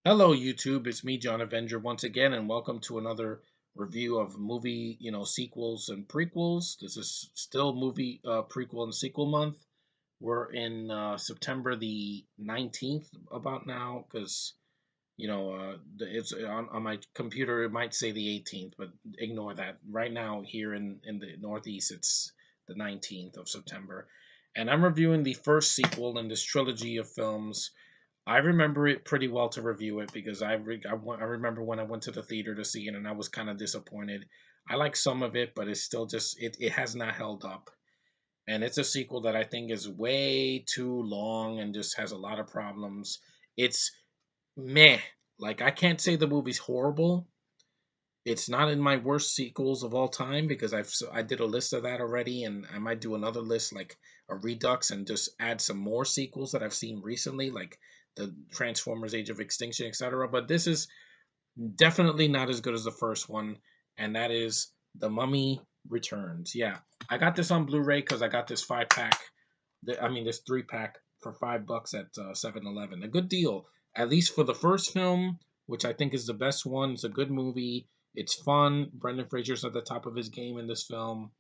Hello, YouTube. It's me, John Avenger, once again, and welcome to another review of movie, sequels and prequels. This is still movie prequel and sequel month. We're in September the 19th about now because, it's on my computer, it might say the 18th, but ignore that. Right now, here in the Northeast, it's the 19th of September. And I'm reviewing the first sequel in this trilogy of films. I remember it pretty well to review it because I remember when I went to the theater to see it and I was kind of disappointed. I like some of it, but it's still just it has not held up. And it's a sequel that I think is way too long and just has a lot of problems. It's meh. Like I can't say the movie's horrible. It's not in my worst sequels of all time because I did a list of that already, and I might do another list like a redux and just add some more sequels that I've seen recently, like the Transformers: Age of Extinction, etc. But this is definitely not as good as the first one, and that is The Mummy Returns. Yeah, I got this on Blu-ray because I got this 5 pack. This 3 pack for $5 at 7-Eleven. A good deal, at least for the first film, which I think is the best one. It's a good movie. It's fun. Brendan Fraser's at the top of his game in this film.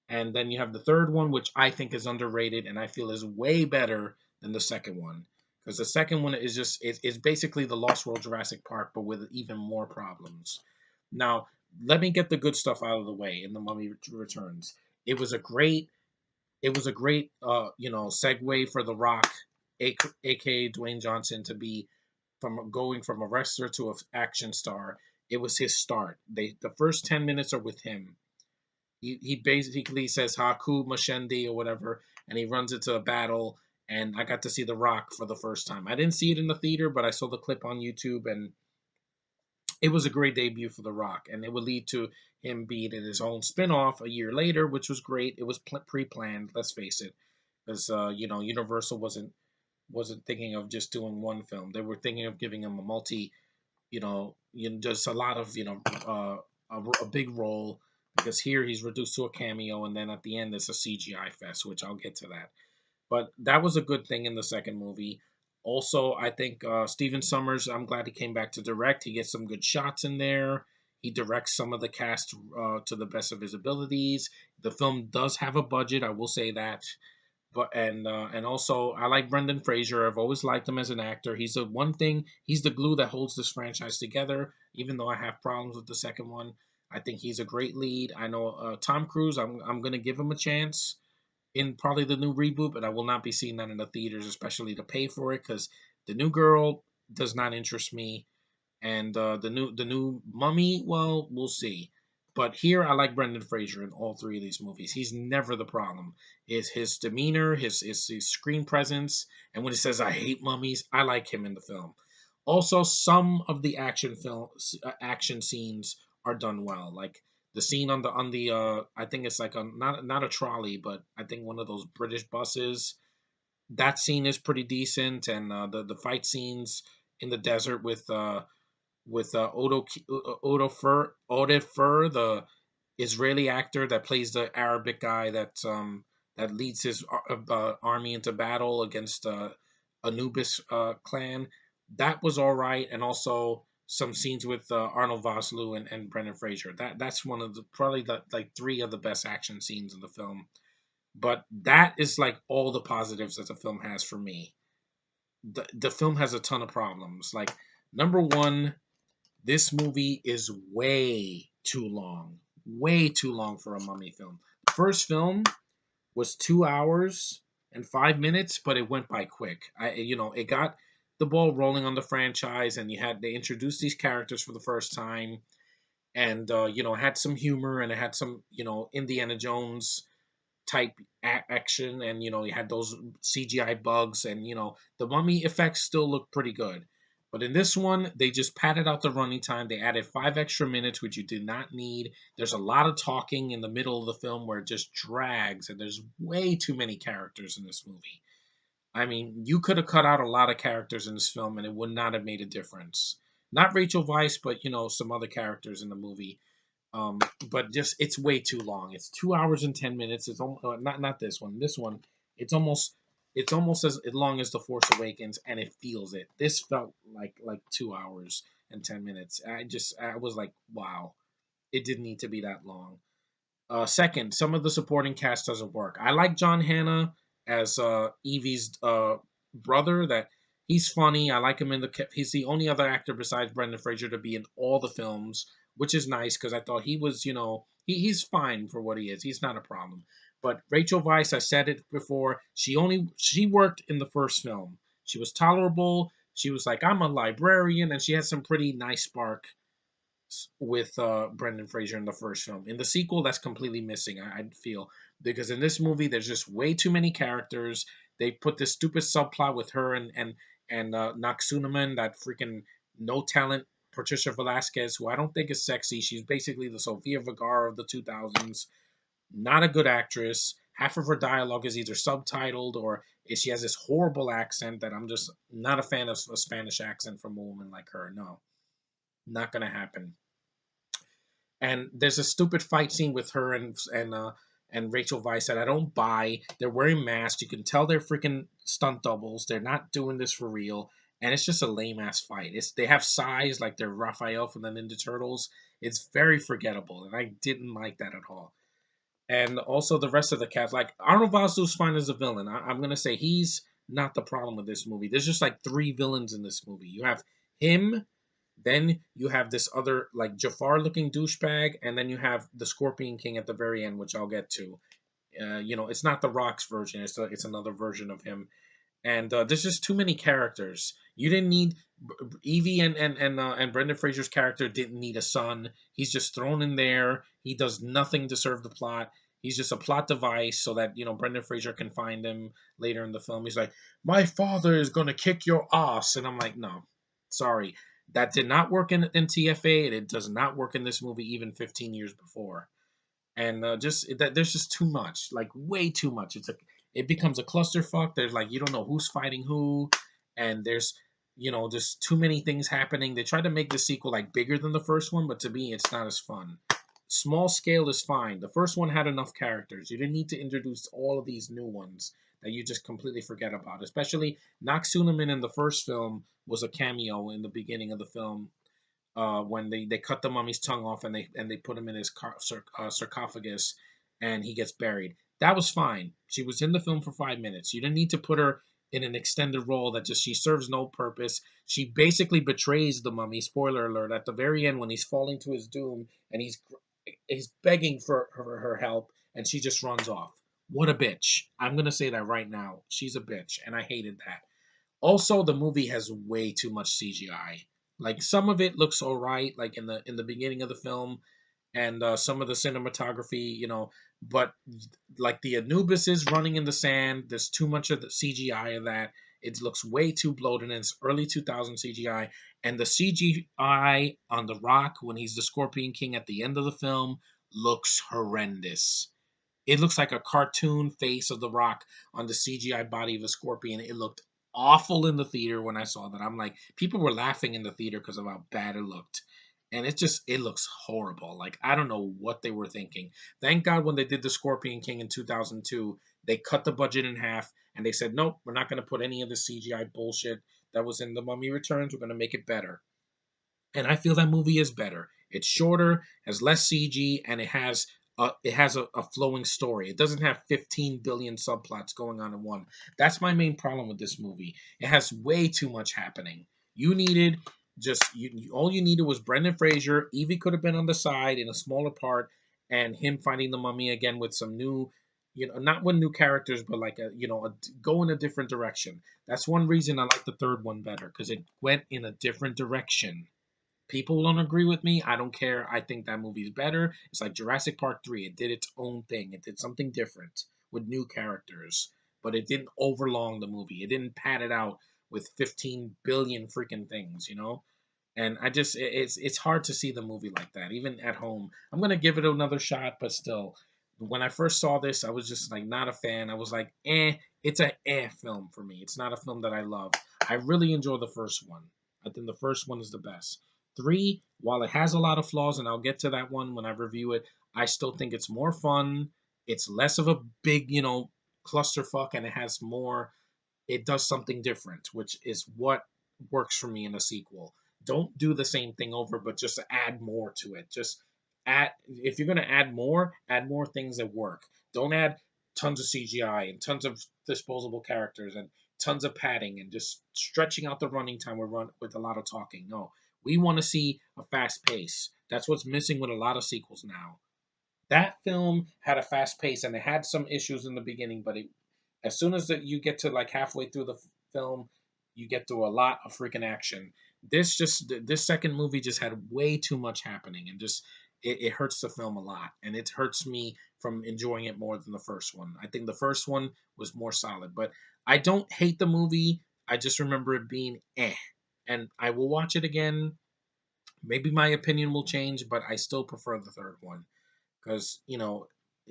And then you have the third one, which I think is underrated and I feel is way better than the second one. Because the second one is it's basically the Lost World Jurassic Park, but with even more problems. Now, let me get the good stuff out of the way in The Mummy Returns. It was a great segue for The Rock, aka Dwayne Johnson, to be from going from a wrestler to an action star. It was his start. The first 10 minutes are with him. He basically says Haku Mashendi or whatever, and he runs into a battle. And I got to see The Rock for the first time. I didn't see it in the theater, but I saw the clip on YouTube, and it was a great debut for The Rock. And it would lead to him being in his own spin-off a year later, which was great. It was pre-planned, let's face it, because Universal wasn't thinking of just doing one film. They were thinking of giving him a just a lot of a big role, because here he's reduced to a cameo, and then at the end it's a CGI fest, which I'll get to that. But that was a good thing in the second movie. Also, I think Steven Summers, I'm glad he came back to direct. He gets some good shots in there. He directs some of the cast to the best of his abilities. The film does have a budget, I will say that. And also I like Brendan Fraser. I've always liked him as an actor. He's the one thing. He's the glue that holds this franchise together. Even though I have problems with the second one, I think he's a great lead. I know Tom Cruise. I'm gonna give him a chance in probably the new reboot, but I will not be seeing that in the theaters, especially to pay for it, because the new girl does not interest me, and the new Mummy, well, we'll see. But here, I like Brendan Fraser in all three of these movies. He's never the problem. Is his demeanor, his screen presence, and when he says "I hate mummies," I like him in the film. Also, some of the action scenes are done well. Like the scene on the I think it's like a not a trolley, but I think one of those British buses. That scene is pretty decent, and the fight scenes in the desert with Odo Fur, the Israeli actor that plays the Arabic guy that leads his army into battle against Anubis clan. That was all right, and also some scenes with Arnold Vosloo and Brendan Fraser. That's one of the probably like three of the best action scenes in the film. But that is like all the positives that the film has for me. The film has a ton of problems. Like number one, this movie is way too long for a mummy film. The first film was 2 hours and 5 minutes, but it went by quick. It got the ball rolling on the franchise, and they introduced these characters for the first time, and had some humor, and it had some Indiana Jones type action, and you had those CGI bugs, and the mummy effects still look pretty good. But in this one, they just padded out the running time. They added 5 extra minutes, which you did not need. There's a lot of talking in the middle of the film where it just drags, and there's way too many characters in this movie. I mean, you could have cut out a lot of characters in this film, and it would not have made a difference. Not Rachel Weisz, but some other characters in the movie. Um, but just it's way too long. It's 2 hours and 10 minutes. It's almost not this one. This one, it's almost it's almost as long as The Force Awakens, and it feels it. This felt like 2 hours and 10 minutes. I was like, wow, it didn't need to be that long. Second, some of the supporting cast doesn't work. I like John Hannah as Evie's brother. That he's funny. I like him in the. He's the only other actor besides Brendan Fraser to be in all the films, which is nice because I thought he was, he's fine for what he is. He's not a problem. But Rachel Weisz, I said it before. She worked in the first film. She was tolerable. She was like, I'm a librarian, and she had some pretty nice spark with Brendan Fraser in the first film. In the sequel, that's completely missing. I feel because in this movie, there's just way too many characters. They put this stupid subplot with her and Noxunaman, that freaking no talent Patricia Velasquez, who I don't think is sexy. She's basically the Sofia Vergara of the 2000s. Not a good actress. Half of her dialogue is either subtitled or she has this horrible accent that I'm just not a fan of a Spanish accent from a woman like her. No, not gonna happen. And there's a stupid fight scene with her and Rachel Weisz that I don't buy. They're wearing masks. You can tell they're freaking stunt doubles. They're not doing this for real, and it's just a lame ass fight. They have size like they're Raphael from the Ninja Turtles. It's very forgettable, and I didn't like that at all. And also the rest of the cast, like Arnold Vosloo's fine as a villain. I'm gonna say he's not the problem with this movie. There's just like three villains in this movie. You have him, then you have this other like Jafar looking douchebag, and then you have the Scorpion King at the very end, which I'll get to. It's not the Rock's version; it's another version of him. And there's just too many characters. You didn't need Evie and Brendan Fraser's character didn't need a son. He's just thrown in there. He does nothing to serve the plot. He's just a plot device so that Brendan Fraser can find him later in the film. He's like, "My father is gonna kick your ass," and I'm like, "No, sorry, that did not work in TFA, and it does not work in this movie even 15 years before." And just that there's just too much, like way too much. It becomes a clusterfuck. There's like you don't know who's fighting who, and there's just too many things happening. They tried to make the sequel like bigger than the first one, but to me, it's not as fun. Small scale is fine. The first one had enough characters. You didn't need to introduce all of these new ones that you just completely forget about. Especially Noxunaman in the first film was a cameo in the beginning of the film when they cut the mummy's tongue off and they put him in his sarcophagus and he gets buried. That was fine. She was in the film for 5 minutes. You didn't need to put her in an extended role that just she serves no purpose. She basically betrays the mummy. Spoiler alert! At the very end, when he's falling to his doom and he's begging for her help, and she just runs off. What a bitch! I'm gonna say that right now. She's a bitch, and I hated that. Also, the movie has way too much CGI. Like some of it looks all right, like in the beginning of the film, and some of the cinematography, but like the Anubis is running in the sand. There's too much of the CGI of that. It looks way too bloated, and it's early 2000 CGI. And the CGI on The Rock when he's the Scorpion King at the end of the film looks horrendous. It looks like a cartoon face of The Rock on the CGI body of a scorpion. It looked awful in the theater when I saw that. I'm like, people were laughing in the theater because of how bad it looked. And it looks horrible. Like, I don't know what they were thinking. Thank God when they did The Scorpion King in 2002, they cut the budget in half and they said, nope, we're not going to put any of the CGI bullshit that was in The Mummy Returns. We're going to make it better. And I feel that movie is better. It's shorter, has less CG, and it has a flowing story. It doesn't have 15 billion subplots going on in one. That's my main problem with this movie. It has way too much happening. You needed all you needed was Brendan Fraser. Evie could have been on the side in a smaller part, and him finding the mummy again with some new, not with new characters, but like go in a different direction. That's one reason I like the third one better because it went in a different direction. People don't agree with me. I don't care. I think that movie is better. It's like Jurassic Park 3. It did its own thing. It did something different with new characters, but it didn't overlong the movie. It didn't pad it out with 15 billion freaking things. And it's hard to see the movie like that, even at home. I'm gonna give it another shot, but still, when I first saw this, I was just like not a fan. I was like, it's a film for me. It's not a film that I love. I really enjoy the first one. I think the first one is the best. Three, while it has a lot of flaws, and I'll get to that one when I review it, I still think it's more fun. It's less of a big, clusterfuck, and it has more. it does something different, which is what works for me in a sequel. Don't do the same thing over, but just add more to it. Just add, if you're gonna add more things that work. Don't add tons of CGI and tons of disposable characters and tons of padding and just stretching out the running time with a lot of talking. No, we want to see a fast pace. That's what's missing with a lot of sequels now. That film had a fast pace and it had some issues in the beginning, but as soon as you get to like halfway through the film, you get through a lot of freaking action. This second movie just had way too much happening, and just it hurts the film a lot, and it hurts me from enjoying it more than the first one. I think the first one was more solid, but I don't hate the movie. I just remember it being and I will watch it again. Maybe my opinion will change, but I still prefer the third one because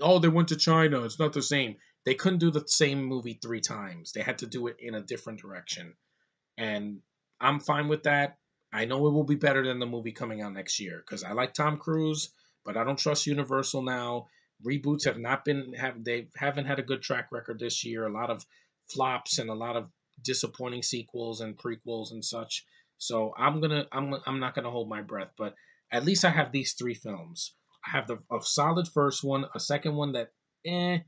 oh, they went to China. It's not the same. They couldn't do the same movie three times. They had to do it in a different direction, and I'm fine with that. I know it will be better than the movie coming out next year because I like Tom Cruise, but I don't trust Universal now. Reboots have not been have they haven't had a good track record this year. A lot of flops and a lot of disappointing sequels and prequels and such. So I'm not gonna hold my breath, but at least I have these three films. I have a solid first one, a second one that and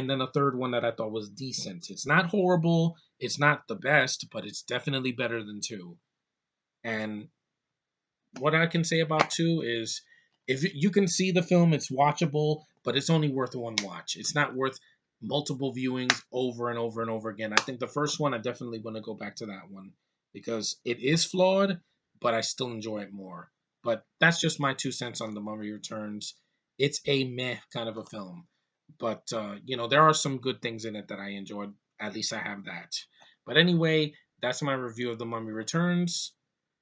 then a third one that I thought was decent. It's not horrible, it's not the best, but it's definitely better than two. And what I can say about two is if you can see the film, it's watchable, but it's only worth one watch. It's not worth multiple viewings over and over and over again. I think the first one, I definitely want to go back to that one because it is flawed, but I still enjoy it more. But that's just my 2 cents on The Mummy Returns. It's a meh kind of a film, but there are some good things in it that I enjoyed. At least I have that. But anyway, that's my review of The Mummy Returns.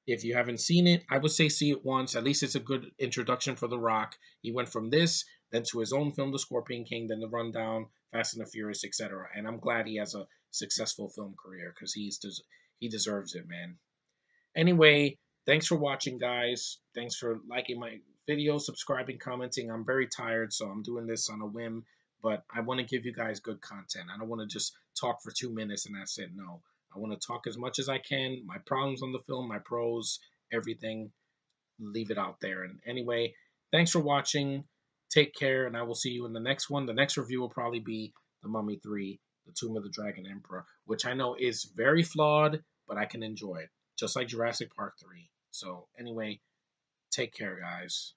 If you haven't seen it, I would say see it once. At least it's a good introduction for The Rock. He went from this, then to his own film, The Scorpion King, then The Rundown, Fast and the Furious, etc. And I'm glad he has a successful film career because he deserves it, man. Anyway, thanks for watching, guys. Thanks for liking my video, subscribing, commenting. I'm very tired, so I'm doing this on a whim, but I want to give you guys good content. I don't want to just talk for 2 minutes and that's it. No, I want to talk as much as I can. My problems on the film, my pros, everything, leave it out there. And anyway, thanks for watching. Take care, and I will see you in the next one. The next review will probably be The Mummy 3, The Tomb of the Dragon Emperor, which I know is very flawed, but I can enjoy it, just like Jurassic Park 3. So, anyway, take care, guys.